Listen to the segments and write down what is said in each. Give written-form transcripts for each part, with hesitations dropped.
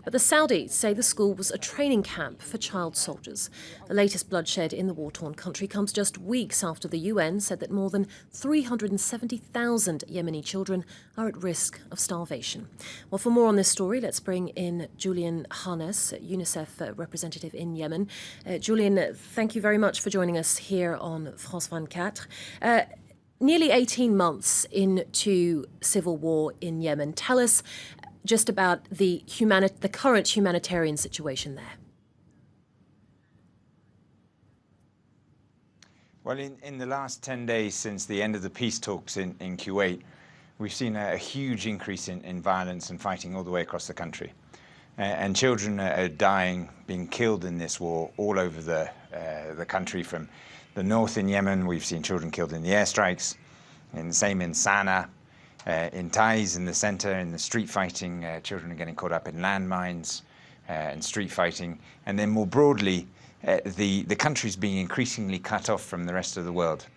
But the Saudis say the school was a training camp for child soldiers. The latest bloodshed in the war-torn country comes just weeks after the UN said that more than 370,000 Yemeni children are at risk of starvation. Well, for more on this story, let's bring in Julien Harneis, UNICEF Representative in Yemen. Julien, thank you very much for joining us here on France 24. Nearly 18 months into civil war in Yemen. Tell us just about the current humanitarian situation there. Well, in the last 10 days since the end of the peace talks in Kuwait, we've seen a huge increase in violence and fighting all the way across the country. And children are dying, being killed in this war all over the country. From the north in Yemen, we've seen children killed in the airstrikes, and the same in Sanaa. In Taiz, in the center, in the street fighting, children are getting caught up in landmines and street fighting. And then more broadly, the country's being increasingly cut off from the rest of the world.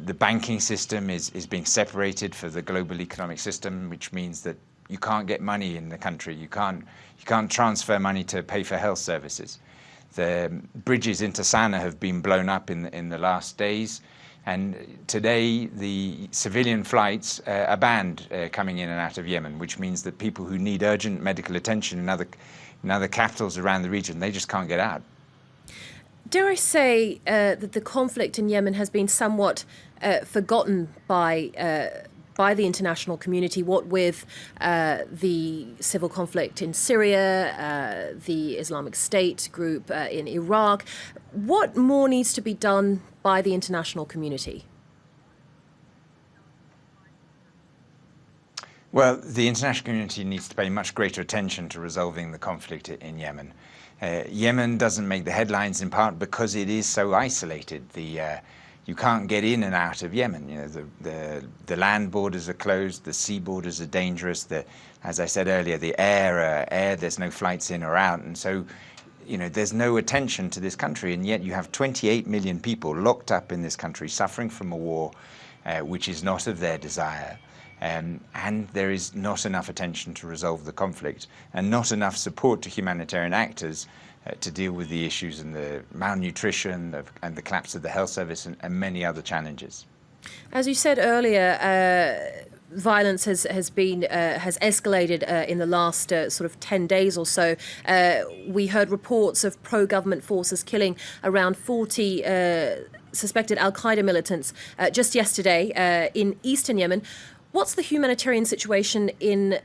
The banking system is being separated for the global economic system, which means that you can't get money in the country. You can't transfer money to pay for health services. The bridges into Sanaa have been blown up in the last days. And today, the civilian flights are banned coming in and out of Yemen, which means that people who need urgent medical attention in other capitals around the region, they just can't get out. Dare I say that the conflict in Yemen has been somewhat forgotten by the international community, what with the civil conflict in Syria, the Islamic State group in Iraq. What more needs to be done by the international community? Well, the international community needs to pay much greater attention to resolving the conflict in Yemen. Yemen doesn't make the headlines in part because it is so isolated. You can't get in and out of Yemen. You know, the land borders are closed, the sea borders are dangerous. As I said earlier, the air, there's no flights in or out, and so there's no attention to this country, and yet you have 28 million people locked up in this country, suffering from a war which is not of their desire. And there is not enough attention to resolve the conflict, and not enough support to humanitarian actors to deal with the issues and the malnutrition and the collapse of the health service and many other challenges. As you said earlier, violence has escalated in the last sort of 10 days or so. We heard reports of pro-government forces killing around 40 suspected al-Qaeda militants just yesterday in eastern Yemen. What's the humanitarian situation in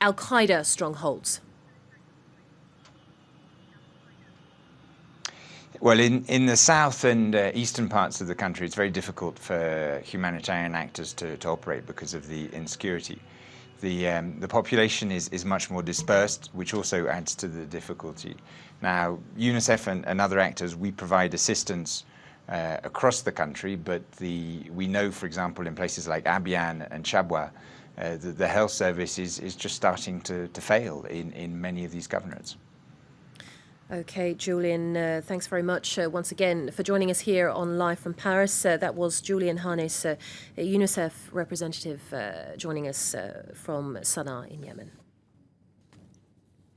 al-Qaeda strongholds? Well, in the south and eastern parts of the country, it's very difficult for humanitarian actors to operate because of the insecurity. The population is much more dispersed, which also adds to the difficulty. Now, UNICEF and other actors, we provide assistance across the country, but we know, for example, in places like Abyan and Shabwa, the health service is just starting to fail in many of these governorates. Okay, Julien, thanks very much once again for joining us here on Live from Paris. That was Julien Harneis, UNICEF representative, joining us from Sanaa in Yemen.